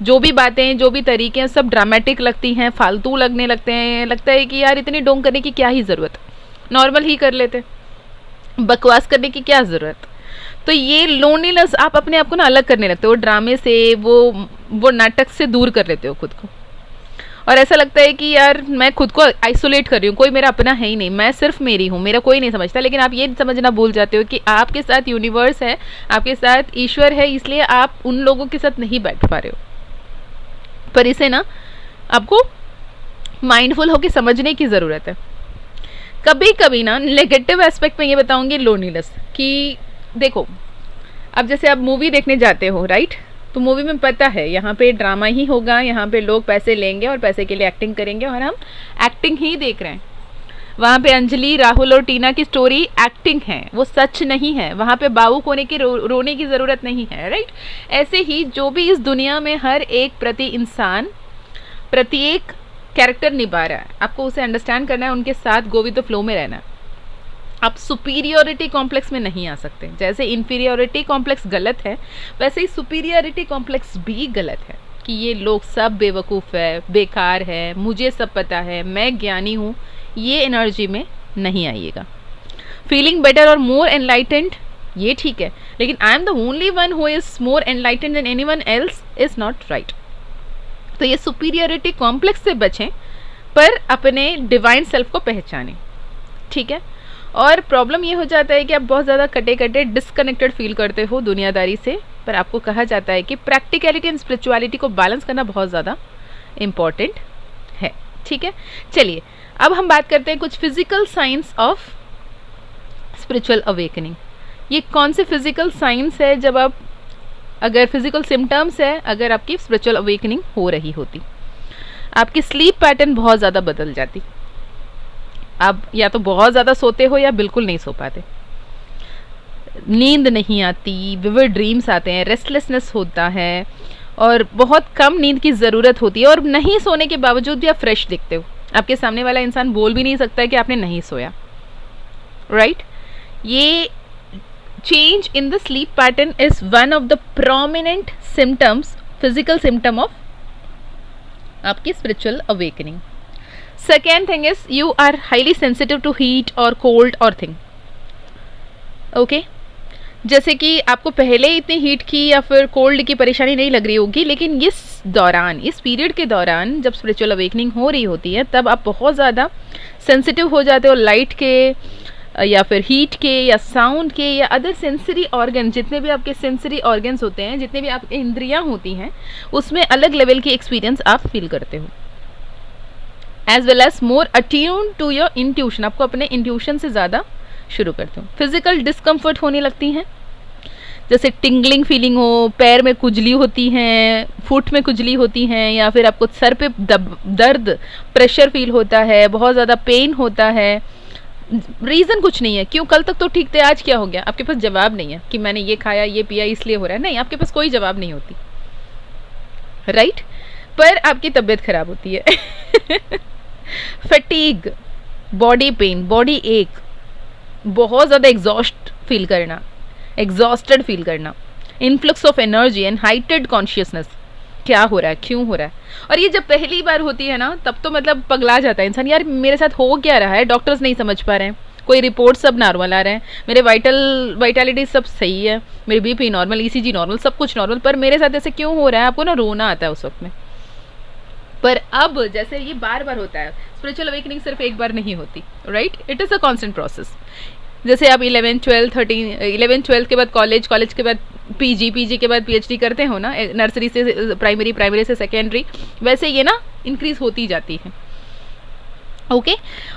जो भी बातें, जो भी तरीके हैं, सब ड्रामेटिक लगती हैं, फालतू लगने लगते हैं। लगता है कि यार इतनी डोंग करने की क्या ही ज़रूरत, नॉर्मल ही कर लेते, बकवास करने की क्या ज़रूरत। तो ये लोनलीनेस, आप अपने आप को ना अलग करने लगते हो ड्रामे से, वो नाटक से दूर कर लेते हो खुद को, और ऐसा लगता है कि यार मैं खुद को आइसोलेट कर रही हूँ, कोई मेरा अपना है ही नहीं, मैं सिर्फ मेरी हूँ, मेरा कोई नहीं समझता। लेकिन आप ये समझना भूल जाते हो कि आपके साथ यूनिवर्स है, आपके साथ ईश्वर है, इसलिए आप उन लोगों के साथ नहीं बैठ पा रहे हो। पर इसे ना आपको माइंडफुल होकर समझने की ज़रूरत है। कभी कभी ना नेगेटिव एस्पेक्ट में ये बताऊंगी लोनलीनेस कि देखो, अब जैसे आप मूवी देखने जाते हो, राइट? तो मूवी में पता है यहाँ पे ड्रामा ही होगा, यहाँ पे लोग पैसे लेंगे और पैसे के लिए एक्टिंग करेंगे, और हम एक्टिंग ही देख रहे हैं। वहाँ पे अंजलि, राहुल और टीना की स्टोरी एक्टिंग है, वो सच नहीं है। वहाँ पे भावुक होने की, रोने की ज़रूरत नहीं है, राइट? ऐसे ही जो भी इस दुनिया में हर एक इंसान प्रत्येक कैरेक्टर निभा रहा है, आपको उसे अंडरस्टैंड करना है, उनके साथ गो विद द फ्लो में रहना है। आप सुपीरियोरिटी कॉम्प्लेक्स में नहीं आ सकते। जैसे इन्फीरियोरिटी कॉम्प्लेक्स गलत है, वैसे ही सुपीरियोरिटी कॉम्प्लेक्स भी गलत है कि ये लोग सब बेवकूफ़ है, बेकार है, मुझे सब पता है, मैं ज्ञानी हूँ। ये एनर्जी में नहीं आइएगा। फीलिंग बेटर और मोर एनलाइटेंड, ये ठीक है, लेकिन I am the only one who is more enlightened than anyone else is not right. तो ये सुपीरियोरिटी कॉम्प्लेक्स से बचें, पर अपने डिवाइन सेल्फ को पहचानें, ठीक है? और प्रॉब्लम ये हो जाता है कि आप बहुत ज़्यादा कटे कटे डिस्कनेक्टेड फील करते हो दुनियादारी से, पर आपको कहा जाता है कि प्रैक्टिकलिटी एंड स्पिरिचुअलिटी को बैलेंस करना बहुत ज़्यादा इम्पॉर्टेंट है, ठीक है? चलिए अब हम बात करते हैं कुछ physical science of spiritual awakening. ये कौन से फिजिकल साइंस है, जब आप, अगर फिजिकल सिम्टम्स है अगर आपकी स्पिरिचुअल अवेकनिंग हो रही होती। आपकी स्लीप पैटर्न बहुत ज़्यादा बदल जाती, आप या तो बहुत ज़्यादा सोते हो या बिल्कुल नहीं सो पाते, नींद नहीं आती, विविड ड्रीम्स आते हैं, रेस्टलेसनेस होता है, और बहुत कम नींद की ज़रूरत होती है, और नहीं सोने के बावजूद भी आप फ्रेश दिखते हो। आपके सामने वाला इंसान बोल भी नहीं सकता है कि आपने नहीं सोया, राइट? ये change in the sleep pattern is one of the prominent symptoms, physical symptom of आपकी spiritual awakening. Second thing is you are highly sensitive to heat or cold or thing. Okay? जैसे कि आपको पहले इतनी heat की या फिर cold की परेशानी नहीं लग रही होगी, लेकिन इस दौरान, इस पीरियड के दौरान जब स्पिरिचुअल अवेकनिंग हो रही होती है, तब आप बहुत ज़्यादा सेंसिटिव हो जाते हो लाइट के या फिर हीट के या साउंड के या अदर सेंसरी ऑर्गन, जितने भी आपके सेंसरी ऑर्गन्स होते हैं, जितने भी आपकी इंद्रियाँ होती हैं, उसमें अलग लेवल की एक्सपीरियंस आप फील करते हो। As well as more attune to your intuition, आपको अपने इंट्यूशन से ज़्यादा शुरू करते हो। फिजिकल डिस्कम्फर्ट होने लगती हैं, जैसे टिंगलिंग फीलिंग हो, पैर में खुजली होती हैं, फुट में खुजली होती हैं, या फिर आपको सर पे दर्द, प्रेशर फील होता है, बहुत ज़्यादा पेन होता है। रीज़न कुछ नहीं है, क्यों कल तक तो ठीक थे, आज क्या हो गया? आपके पास जवाब नहीं है कि मैंने ये खाया, ये पिया, इसलिए हो रहा है। नहीं, आपके पास कोई जवाब नहीं होती, राइट? पर आपकी तबीयत खराब होती है। फटीग, बॉडी पेन, बॉडी एक, बहुत ज़्यादा एग्जॉस्टेड फील करना, influx of energy and heighted consciousness, क्या हो रहा है, क्यों हो रहा है। और ये जब पहली बार होती है ना, तब तो मतलब पगला जाता है इंसान, यार मेरे साथ हो क्या रहा है, डॉक्टर्स नहीं समझ पा रहे हैं, कोई रिपोर्ट सब नॉर्मल आ रहे हैं, मेरे वाइटलिटी सब सही है, मेरी बीपी नॉर्मल, ईसीजी नॉर्मल, सब कुछ नॉर्मल, पर मेरे साथ ऐसे क्यों हो रहा है। आपको ना रोना आता है उस वक्त में। पर अब जैसे ये बार बार होता है, स्पिरिचुअल अवेकनिंग सिर्फ एक बार नहीं होती, right, it is a constant process. जैसे आप 11, 12 के बाद कॉलेज के बाद पीजी के बाद पीएचडी करते हो ना, नर्सरी से प्राइमरी से सेकेंडरी, वैसे ये ना इंक्रीज होती जाती है। ओके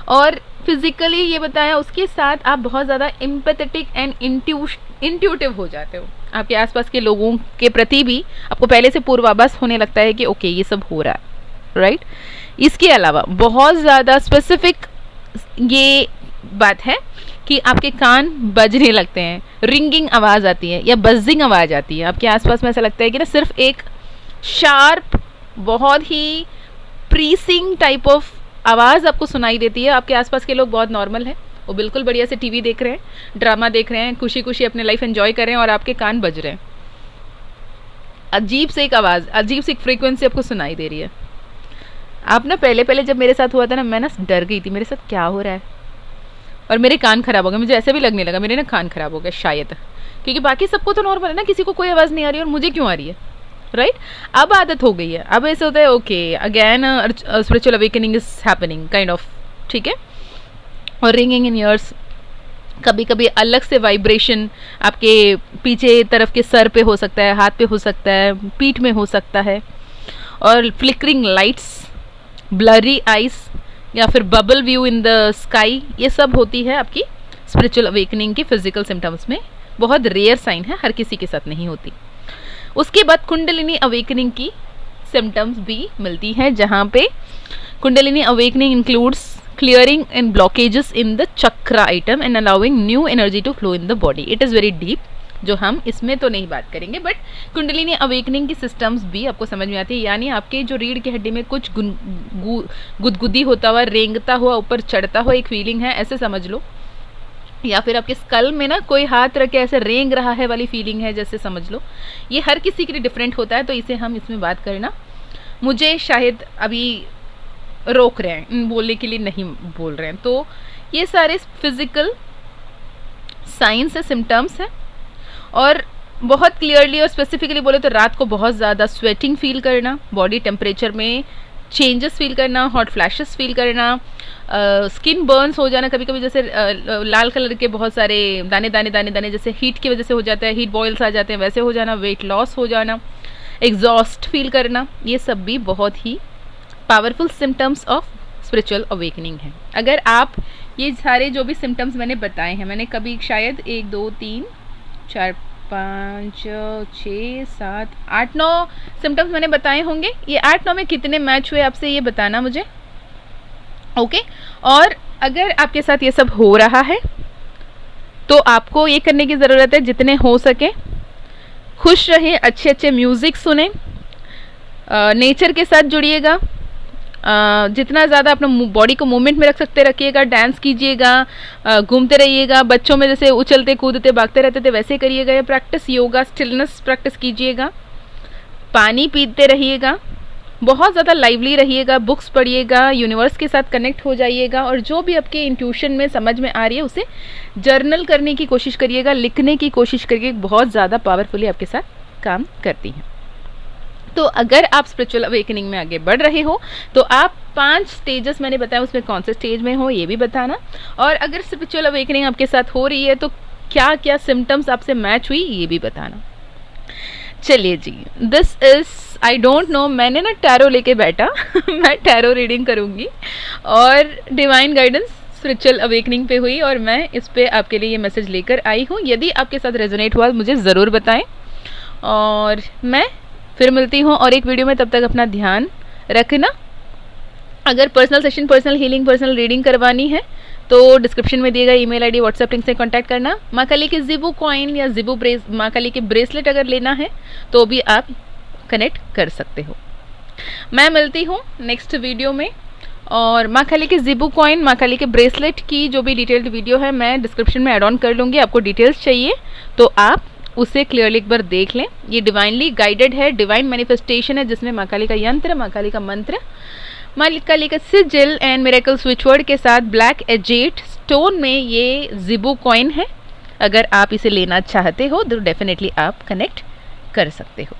और फिजिकली ये बताया, उसके साथ आप बहुत ज़्यादा एम्पैथेटिक एंड इंट्यूटिव हो जाते हो, आपके आसपास के लोगों के प्रति भी आपको पहले से पूर्वाभास होने लगता है कि ओके ये सब हो रहा है, राइट। इसके अलावा बहुत ज़्यादा स्पेसिफिक ये बात है कि आपके कान बजने लगते हैं, रिंगिंग आवाज़ आती है या बजिंग आवाज़ आती है आपके आसपास में, ऐसा लगता है कि ना सिर्फ एक शार्प, बहुत ही प्रीसिंग टाइप ऑफ आवाज़ आपको सुनाई देती है। आपके आसपास के लोग बहुत नॉर्मल हैं, वो बिल्कुल बढ़िया से टीवी देख रहे हैं, ड्रामा देख रहे हैं, खुशी खुशी अपने लाइफ एंजॉय कर रहे हैं, और आपके कान बज रहे हैं, अजीब से एक आवाज़, अजीब सी एक फ्रीक्वेंसी आपको सुनाई दे रही है। आप ना पहले जब मेरे साथ हुआ था ना, मैं ना डर गई थी, मेरे साथ क्या हो रहा है, और मेरे कान खराब हो गए, मुझे ऐसे भी लगने लगा मेरे ना कान खराब हो गए शायद, क्योंकि बाकी सबको तो नॉर्मल है ना, किसी को कोई आवाज़ नहीं आ रही और मुझे क्यों आ रही है, राइट। अब आदत हो गई है, अब ऐसे होता है okay again spiritual awakening is happening kind of, ठीक है। और रिंगिंग इन ईयर्स, कभी कभी अलग से वाइब्रेशन आपके पीछे तरफ के सर पे हो सकता है, हाथ पे हो सकता है, पीठ में हो सकता है, और फ्लिकरिंग लाइट्स, ब्लरी आइज, या फिर bubble view in the sky, ये सब होती है आपकी स्पिरिचुअल अवेकनिंग के फिजिकल सिम्टम्स में। बहुत रेयर साइन है, हर किसी के साथ नहीं होती। उसके बाद कुंडलिनी अवेकनिंग की सिम्टम्स भी मिलती हैं, जहाँ पे Kundalini awakening includes clearing and blockages in the chakra item and allowing new energy to flow in the body. It is very deep, जो हम इसमें तो नहीं बात करेंगे, बट कुंडलिनी अवेकनिंग की सिस्टम्स भी आपको समझ में आती है। यानी आपके जो रीढ़ की हड्डी में कुछ गुदगुदी होता हुआ, रेंगता हुआ, ऊपर चढ़ता हुआ एक फीलिंग है, ऐसे समझ लो, या फिर आपके स्कल में ना कोई हाथ रख के ऐसे रेंग रहा है वाली फीलिंग है, जैसे समझ लो। ये हर किसी के लिए डिफरेंट होता है, तो इसे हम इसमें बात करना, मुझे शायद अभी रोक रहे हैं, बोलने के लिए नहीं बोल रहे हैं। तो ये सारे फिजिकल साइंस है, सिम्टम्स हैं। और बहुत क्लियरली और स्पेसिफिकली बोले तो रात को बहुत ज़्यादा स्वेटिंग फील करना, बॉडी टेम्परेचर में चेंजेस फील करना, हॉट फ्लैशेस फील करना, स्किन बर्न्स हो जाना, कभी कभी जैसे लाल कलर के बहुत सारे दाने दाने दाने दाने जैसे हीट की वजह से हो जाता है, हीट बॉयल्स आ जाते हैं, वैसे हो जाना, वेट लॉस हो जाना, एग्जॉस्ट फील करना, ये सब भी बहुत ही powerful symptoms of spiritual awakening है। अगर आप ये सारे जो भी सिम्टम्स मैंने बताए हैं, मैंने कभी शायद 1 2 3 4 5 6 7 8 9 सिम्टम्स मैंने बताए होंगे। ये 8 9 में कितने मैच हुए आपसे ये बताना मुझे, ओके। और अगर आपके साथ ये सब हो रहा है तो आपको ये करने की ज़रूरत है, जितने हो सके खुश रहें, अच्छे अच्छे म्यूज़िक सुने, नेचर के साथ जुड़िएगा, जितना ज़्यादा अपना बॉडी को मूवमेंट में रख सकते रखिएगा, डांस कीजिएगा, घूमते रहिएगा, बच्चों में जैसे उछलते कूदते भागते रहते थे वैसे करिएगा, ये प्रैक्टिस, योगा स्टिलनेस प्रैक्टिस कीजिएगा, पानी पीते रहिएगा, बहुत ज़्यादा लाइवली रहिएगा, बुक्स पढ़िएगा, यूनिवर्स के साथ कनेक्ट हो जाइएगा, और जो भी आपके इंट्यूशन में समझ में आ रही है उसे जर्नल करने की कोशिश करिएगा, लिखने की कोशिश करिए, बहुत ज़्यादा पावरफुली आपके साथ काम करती हैं। तो अगर आप स्पिरिचुअल अवेकनिंग में आगे बढ़ रहे हो तो आप 5 स्टेजेस मैंने बताया, उसमें कौन से स्टेज में हो ये भी बताना, और अगर स्पिरिचुअल अवेकनिंग आपके साथ हो रही है तो क्या क्या सिम्टम्स आपसे मैच हुई ये भी बताना। चलिए जी, this is I don't know, मैंने ना टैरो लेके बैठा मैं टैरो रीडिंग करूँगी और डिवाइन गाइडेंस स्पिरिचुअल अवेकनिंग पे हुई, और मैं इस पे आपके लिए ये मैसेज लेकर आई हूँ। यदि आपके साथ रेजोनेट हुआ मुझे ज़रूर बताएं, और मैं फिर मिलती हूँ और एक वीडियो में। तब तक अपना ध्यान रखना। अगर personal session, personal healing, personal reading करवानी है तो डिस्क्रिप्शन में दिए गए ईमेल आईडी, व्हाट्सएप लिंक से कांटेक्ट करना। माँ काली के जिबू कॉइन या जिबू माँ काली के ब्रेसलेट अगर लेना है तो भी आप कनेक्ट कर सकते हो। मैं मिलती हूँ नेक्स्ट वीडियो में और माँ काली के जिबू कॉइन, माँ काली के ब्रेसलेट की जो भी डिटेल्ड वीडियो है मैं डिस्क्रिप्शन में ऐड ऑन कर लूँगी। आपको डिटेल्स चाहिए तो आप उसे क्लियरली एक बार देख लें। ये डिवाइनली गाइडेड है, डिवाइन मैनिफेस्टेशन है, जिसमें माँ काली का यंत्र, माँ काली का मंत्र, माँ काली का सिजिल एंड मिरेकल स्विच वर्ड के साथ ब्लैक एजेट स्टोन में ये जिबू कॉइन है। अगर आप इसे लेना चाहते हो तो डेफिनेटली आप कनेक्ट कर सकते हो।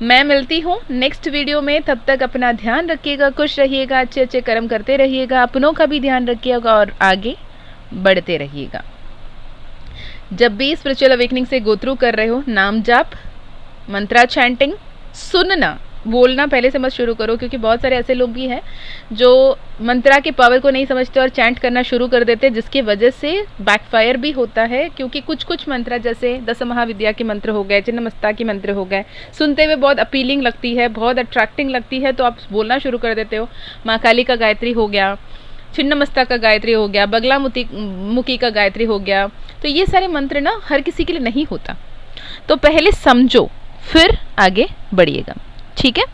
मैं मिलती हूँ नेक्स्ट वीडियो में, तब तक अपना ध्यान रखिएगा, खुश रहिएगा, अच्छे अच्छे कर्म करते रहिएगा, अपनों का भी ध्यान रखिएगा और आगे बढ़ते रहिएगा। जब भी स्पिरिचुअल अवेकनिंग से गो थ्रू कर रहे हो, नाम जाप, मंत्रा चैंटिंग, सुनना, बोलना पहले से मत शुरू करो, क्योंकि बहुत सारे ऐसे लोग भी हैं जो मंत्रा के पावर को नहीं समझते और चैंट करना शुरू कर देते हैं, जिसकी वजह से बैकफायर भी होता है। क्योंकि कुछ कुछ मंत्र जैसे दस महाविद्या के मंत्र हो गए, चिन्नमस्ता के मंत्र हो गए, सुनते हुए बहुत अपीलिंग लगती है, बहुत अट्रैक्टिंग लगती है, तो आप बोलना शुरू कर देते हो। माँ काली का गायत्री हो गया, छिन्नमस्ता का गायत्री हो गया, बगला मुखी का गायत्री हो गया। तो ये सारे मंत्र ना हर किसी के लिए नहीं होता, तो पहले समझो फिर आगे बढ़िएगा, ठीक है।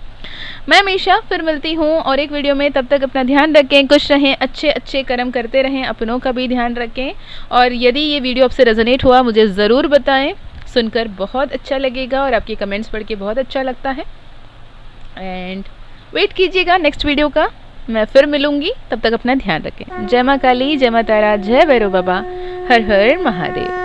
मैं हमेशा फिर मिलती हूँ और एक वीडियो में। तब तक अपना ध्यान रखें, खुश रहें, अच्छे अच्छे कर्म करते रहें, अपनों का भी ध्यान रखें। और यदि ये वीडियो आपसे रेजोनेट हुआ मुझे ज़रूर बताएं, सुनकर बहुत अच्छा लगेगा और आपके कमेंट्स पढ़ के बहुत अच्छा लगता है। एंड वेट कीजिएगा नेक्स्ट वीडियो का, मैं फिर मिलूंगी। तब तक अपना ध्यान रखें। जय माँ काली, जय माँ तारा, जय भैरव बाबा, हर हर महादेव।